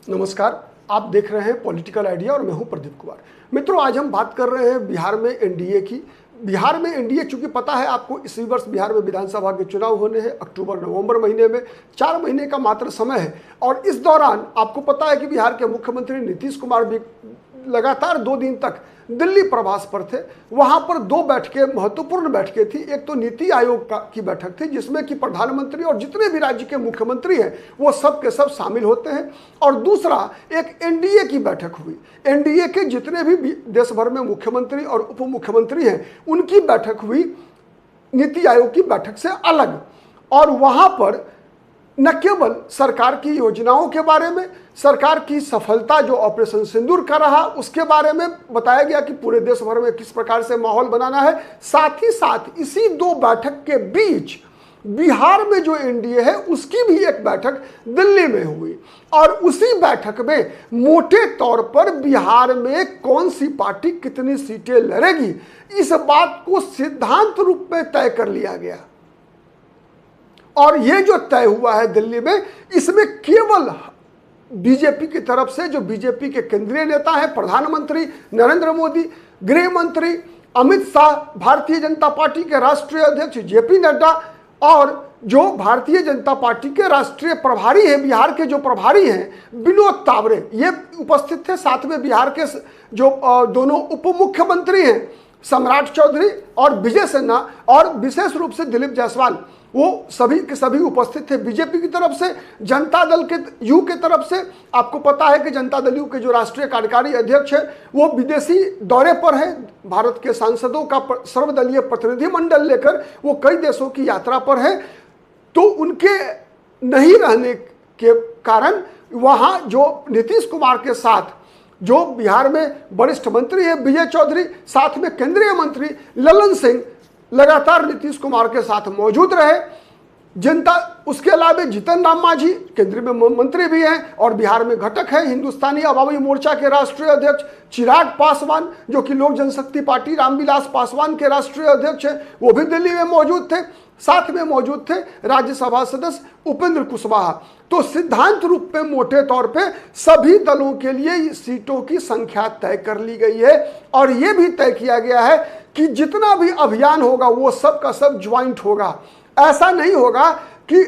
नमस्कार, आप देख रहे हैं पॉलिटिकल आइडिया और मैं हूं प्रदीप कुमार। मित्रों, आज हम बात कर रहे हैं बिहार में एनडीए की। बिहार में एनडीए, चूंकि पता है आपको, इसी वर्ष बिहार में विधानसभा के चुनाव होने हैं अक्टूबर नवंबर महीने में। 4 महीने का मात्र समय है और इस दौरान आपको पता है कि बिहार के मुख्यमंत्री नीतीश कुमार भी लगातार 2 दिन तक दिल्ली प्रवास पर थे। वहां पर 2 बैठकें, महत्वपूर्ण बैठकें थी। एक तो नीति आयोग की बैठक थी जिसमें कि प्रधानमंत्री और जितने भी राज्य के मुख्यमंत्री हैं वो सब के सब शामिल होते हैं, और दूसरा एक एनडीए की बैठक हुई। एनडीए के जितने भी देश भर में मुख्यमंत्री और उप मुख्यमंत्री हैं उनकी बैठक हुई नीति आयोग की बैठक से अलग। और वहां पर न केवल सरकार की योजनाओं के बारे में, सरकार की सफलता जो ऑपरेशन सिंदूर का रहा उसके बारे में बताया गया कि पूरे देश भर में किस प्रकार से माहौल बनाना है, साथ ही साथ इसी 2 बैठक के बीच बिहार में जो एनडीए है उसकी भी एक बैठक दिल्ली में हुई। और उसी बैठक में मोटे तौर पर बिहार में कौन सी पार्टी कितनी सीटें लड़ेगी, इस बात को सिद्धांत रूप में तय कर लिया गया। और ये जो तय हुआ है दिल्ली में, इसमें केवल बीजेपी की तरफ से, जो बीजेपी के केंद्रीय नेता हैं, प्रधानमंत्री नरेंद्र मोदी, गृह मंत्री अमित शाह, भारतीय जनता पार्टी के राष्ट्रीय अध्यक्ष जेपी नड्डा और जो भारतीय जनता पार्टी के राष्ट्रीय प्रभारी हैं, बिहार के जो प्रभारी हैं विनोद तावरे, ये उपस्थित थे। साथ में बिहार के जो दोनों उप मुख्यमंत्री हैं सम्राट चौधरी और विजय सिन्हा, और विशेष रूप से दिलीप जायसवाल, वो सभी के सभी उपस्थित थे। बीजेपी की तरफ से, जनता दल के यू के तरफ से, आपको पता है कि जनता दल यू के जो राष्ट्रीय कार्यकारी अध्यक्ष है वो विदेशी दौरे पर है। भारत के सांसदों का सर्वदलीय प्रतिनिधिमंडल लेकर वो कई देशों की यात्रा पर है। तो उनके नहीं रहने के कारण वहाँ जो नीतीश कुमार के साथ जो बिहार में वरिष्ठ मंत्री है विजय चौधरी, साथ में केंद्रीय मंत्री ललन सिंह लगातार नीतीश कुमार के साथ मौजूद रहे। जनता, उसके अलावा जीतन राम मांझी केंद्रीय में मंत्री भी हैं और बिहार में घटक है। हिंदुस्तानी अवामी मोर्चा के राष्ट्रीय अध्यक्ष चिराग पासवान, जो कि लोक जनशक्ति पार्टी रामविलास पासवान के राष्ट्रीय अध्यक्ष हैं, वो भी दिल्ली में मौजूद थे। साथ में मौजूद थे राज्यसभा सदस्य उपेंद्र कुशवाहा। तो सिद्धांत रूप में मोटे तौर पे सभी दलों के लिए सीटों की संख्या तय कर ली गई है। और ये भी तय किया गया है कि जितना भी अभियान होगा वो सब का सब ज्वाइंट होगा। ऐसा नहीं होगा कि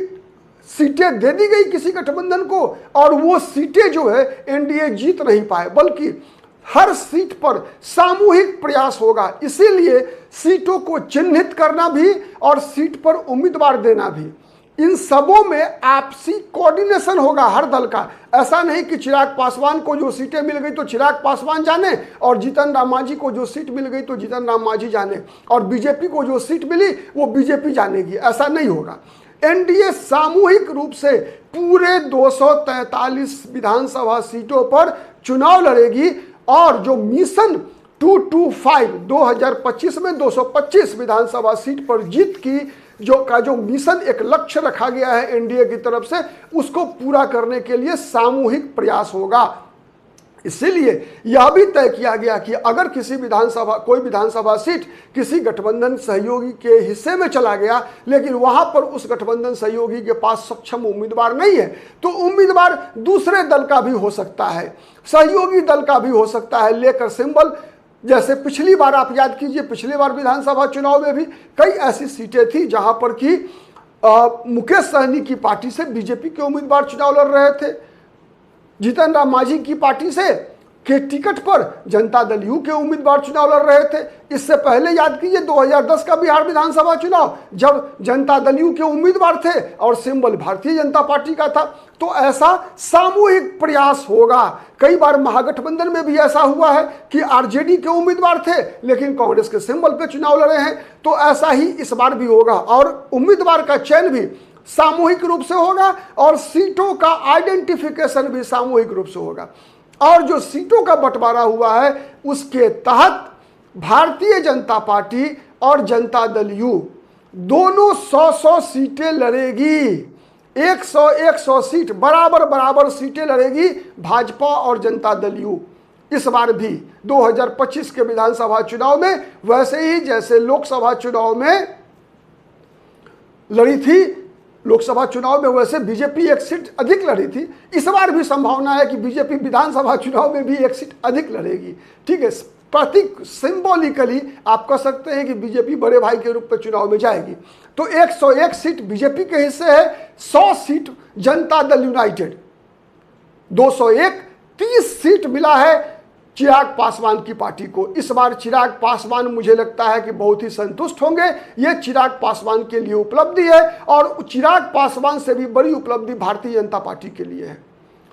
सीटें दे दी गई किसी गठबंधन को और वो सीटें जो है एनडीए जीत नहीं पाए, बल्कि हर सीट पर सामूहिक प्रयास होगा। इसीलिए सीटों को चिन्हित करना भी और सीट पर उम्मीदवार देना भी, इन सबों में आपसी कोऑर्डिनेशन होगा हर दल का। ऐसा नहीं कि चिराग पासवान को जो सीटें मिल गई तो चिराग पासवान जाने और जीतन राम मांझी को जो सीट मिल गई तो जीतन राम मांझी जाने, और बीजेपी को जो सीट मिली वो बीजेपी जानेगी। ऐसा नहीं होगा। एनडीए सामूहिक रूप से पूरे 243 विधानसभा सीटों पर चुनाव लड़ेगी और जो मिशन 225 2025 में 225 विधानसभा सीट पर जीत की जो मिशन, एक लक्ष्य रखा गया है एनडीए की तरफ से, उसको पूरा करने के लिए सामूहिक प्रयास होगा। इसीलिए यह भी तय किया गया कि अगर कोई विधानसभा सीट किसी गठबंधन सहयोगी के हिस्से में चला गया, लेकिन वहां पर उस गठबंधन सहयोगी के पास सक्षम उम्मीदवार नहीं है, तो उम्मीदवार दूसरे दल का भी हो सकता है, सहयोगी दल का भी हो सकता है, लेकर सिंबल। जैसे पिछली बार आप याद कीजिए, पिछली बार विधानसभा चुनाव में भी कई ऐसी सीटें थी जहां पर कि मुकेश सहनी की पार्टी से बीजेपी के उम्मीदवार चुनाव लड़ रहे थे, जीतन राम मांझी की पार्टी से के टिकट पर जनता दल यू के उम्मीदवार चुनाव लड़ रहे थे। इससे पहले याद कीजिए 2010 का बिहार विधानसभा चुनाव, जब जनता दल यू के उम्मीदवार थे और सिंबल भारतीय जनता पार्टी का था। तो ऐसा सामूहिक प्रयास होगा। कई बार महागठबंधन में भी ऐसा हुआ है कि आरजेडी के उम्मीदवार थे लेकिन कांग्रेस के सिंबल पे चुनाव लड़े हैं। तो ऐसा ही इस बार भी होगा और उम्मीदवार का चयन भी सामूहिक रूप से होगा और सीटों का आइडेंटिफिकेशन भी सामूहिक रूप से होगा। और जो सीटों का बंटवारा हुआ है उसके तहत भारतीय जनता पार्टी और जनता दल यू दोनों 100-100 सीटें लड़ेगी। 100-100 सीट बराबर सीटें लड़ेगी भाजपा और जनता दल यू। इस बार भी 2025 के विधानसभा चुनाव में वैसे ही जैसे लोकसभा चुनाव में लड़ी थी लोकसभा चुनाव में वैसे बीजेपी एक सीट अधिक लड़ी थी, इस बार भी संभावना है कि बीजेपी विधानसभा चुनाव में भी एक सीट अधिक लड़ेगी। ठीक है, प्रतीक सिंबॉलिकली आप कह सकते हैं कि बीजेपी बड़े भाई के रूप में चुनाव में जाएगी। तो 101 सीट बीजेपी के हिस्से है, 100 seat Janata Dal United, 201 30 seat मिला है चिराग पासवान की पार्टी को। इस बार चिराग पासवान मुझे लगता है कि बहुत ही संतुष्ट होंगे। यह चिराग पासवान के लिए उपलब्धि है और चिराग पासवान से भी बड़ी उपलब्धि भारतीय जनता पार्टी के लिए है।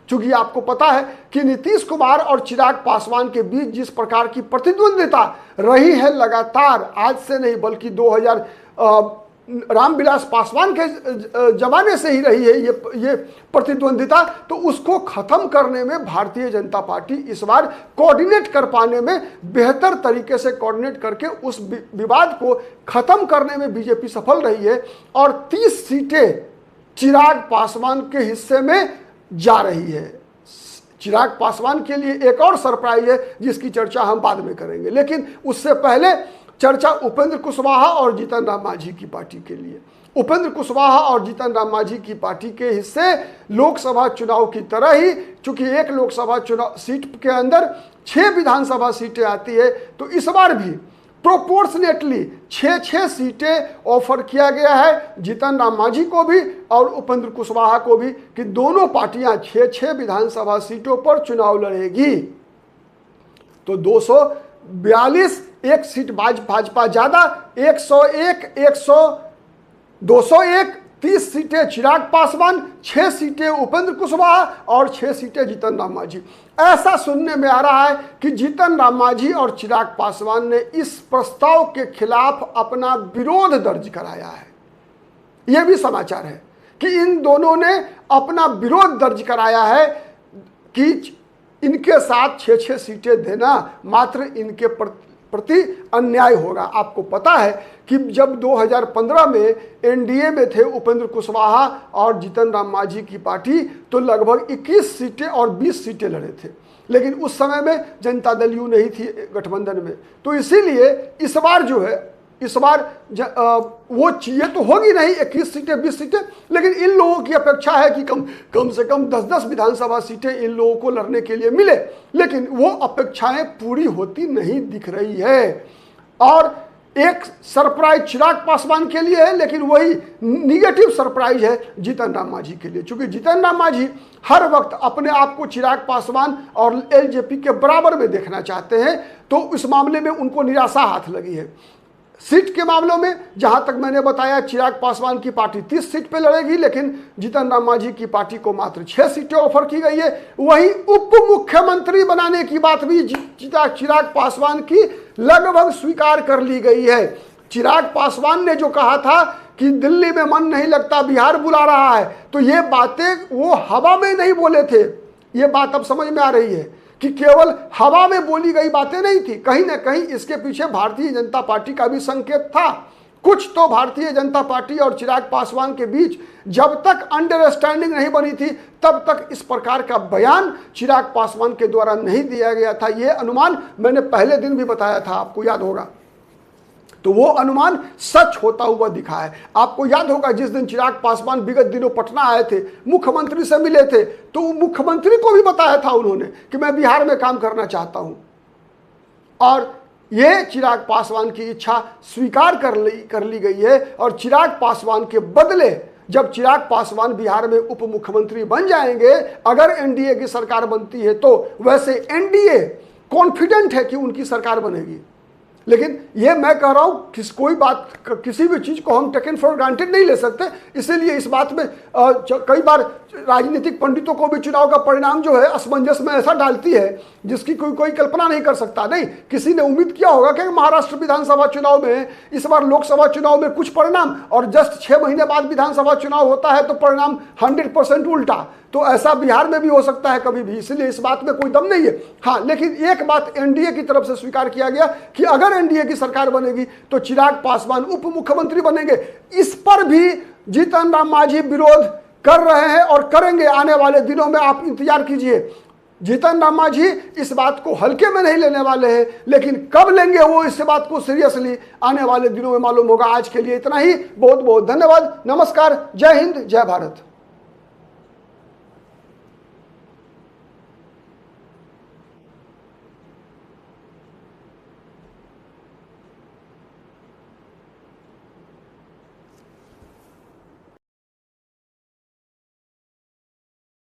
क्योंकि आपको पता है कि नीतीश कुमार और चिराग पासवान के बीच जिस प्रकार की प्रतिद्वंदिता रही है लगातार, आज से नहीं बल्कि 2000 रामविलास पासवान के जमाने से ही रही है ये प्रतिद्वंदिता, तो उसको खत्म करने में भारतीय जनता पार्टी इस बार कोऑर्डिनेट कर पाने में, बेहतर तरीके से कोऑर्डिनेट करके उस विवाद को खत्म करने में बीजेपी सफल रही है और 30 सीटें चिराग पासवान के हिस्से में जा रही है। चिराग पासवान के लिए एक और सरप्राइज है जिसकी चर्चा हम बाद में करेंगे, लेकिन उससे पहले चर्चा उपेंद्र कुशवाहा और जीतन राम मांझी की पार्टी के लिए। उपेंद्र कुशवाहा और जीतन राम मांझी की पार्टी के हिस्से लोकसभा चुनाव की तरह ही, चूंकि एक लोकसभा चुनाव सीट के अंदर 6 विधानसभा सीटें आती है, तो इस बार भी प्रोपोर्शनेटली 6 सीटें ऑफर किया गया है जीतन राम मांझी को भी और उपेंद्र कुशवाहा को भी, कि दोनों पार्टियां 6 विधानसभा सीटों पर चुनाव लड़ेगी। तो 242 एक सीट भाजपा ज्यादा, 201 30 सीटें चिराग पासवान, 6 सीटें उपेंद्र कुशवाहा और 6 सीटें जीतन राम मांझी। ऐसा सुनने में आ रहा है कि जीतन राम मांझी और चिराग पासवान ने इस प्रस्ताव के खिलाफ अपना विरोध दर्ज कराया है। यह भी समाचार है कि इन दोनों ने अपना विरोध दर्ज कराया है कि इनके साथ 6 सीटें देना मात्र इनके प्रति अन्याय होगा। आपको पता है कि जब 2015 में एनडीए में थे उपेंद्र कुशवाहा और जीतन राम मांझी की पार्टी, तो लगभग 21 सीटें और 20 सीटें लड़े थे, लेकिन उस समय में जनता दल यू नहीं थी गठबंधन में। तो इसीलिए इस बार जो है, इस बार वो ये तो होगी नहीं 21 सीटें 20 सीटें, लेकिन इन लोगों की अपेक्षा है कि कम से कम 10-10 विधानसभा सीटें इन लोगों को लड़ने के लिए मिले, लेकिन वो अपेक्षाएं पूरी होती नहीं दिख रही है। और एक सरप्राइज चिराग पासवान के लिए है, लेकिन वही निगेटिव सरप्राइज है जीतन राम मांझी के लिए, क्योंकि जीतन राम मांझी हर वक्त अपने आप को चिराग पासवान और एलजेपी के बराबर में देखना चाहते हैं, तो इस मामले में उनको निराशा हाथ लगी है। सीट के मामलों में जहां तक मैंने बताया, चिराग पासवान की पार्टी 30 सीट पे लड़ेगी, लेकिन जीतन राम मांझी की पार्टी को मात्र 6 सीटें ऑफर की गई है। वहीं उप मुख्यमंत्री बनाने की बात भी चिराग पासवान की लगभग स्वीकार कर ली गई है। चिराग पासवान ने जो कहा था कि दिल्ली में मन नहीं लगता, बिहार बुला रहा है, तो ये बातें वो हवा में नहीं बोले थे। ये बात अब समझ में आ रही है कि केवल हवा में बोली गई बातें नहीं थी, कहीं ना कहीं इसके पीछे भारतीय जनता पार्टी का भी संकेत था। कुछ तो भारतीय जनता पार्टी और चिराग पासवान के बीच जब तक अंडरस्टैंडिंग नहीं बनी थी, तब तक इस प्रकार का बयान चिराग पासवान के द्वारा नहीं दिया गया था। यह अनुमान मैंने पहले दिन भी बताया था, आपको याद होगा। तो वो अनुमान सच होता हुआ दिखा है। आपको याद होगा जिस दिन चिराग पासवान विगत दिनों पटना आए थे, मुख्यमंत्री से मिले थे, तो मुख्यमंत्री को भी बताया था उन्होंने कि मैं बिहार में काम करना चाहता हूं, और ये चिराग पासवान की इच्छा स्वीकार कर ली गई है। और चिराग पासवान के बदले जब चिराग पासवान बिहार में उप मुख्यमंत्री बन जाएंगे, अगर एनडीए की सरकार बनती है, तो वैसे एनडीए कॉन्फिडेंट है कि उनकी सरकार बनेगी। लेकिन ये मैं कह रहा हूं, कोई बात, किसी भी चीज को हम टेकन फॉर ग्रांटेड नहीं ले सकते। इसीलिए इस बात में कई बार राजनीतिक पंडितों को भी चुनाव का परिणाम जो है असमंजस में ऐसा डालती है जिसकी कोई कल्पना नहीं कर सकता। नहीं, किसी ने उम्मीद किया होगा कि महाराष्ट्र विधानसभा चुनाव में, इस बार लोकसभा चुनाव में कुछ परिणाम, और जस्ट 6 महीने बाद विधानसभा चुनाव होता है तो परिणाम 100% उल्टा। तो ऐसा बिहार में भी हो सकता है कभी भी, इसलिए इस बात में कोई दम नहीं है। हाँ, लेकिन एक बात एनडीए की तरफ से स्वीकार किया गया कि अगर एनडीए की सरकार बनेगी तो चिराग पासवान उप मुख्यमंत्री बनेंगे। इस पर भी जीतन राम मांझी विरोध कर रहे हैं और करेंगे आने वाले दिनों में, आप इंतजार कीजिए। जीतन राम मांझी इस बात को हल्के में नहीं लेने वाले हैं, लेकिन कब लेंगे वो इस बात को सीरियसली आने वाले दिनों में मालूम होगा। आज के लिए इतना ही, बहुत बहुत धन्यवाद, नमस्कार, जय हिंद, जय भारत।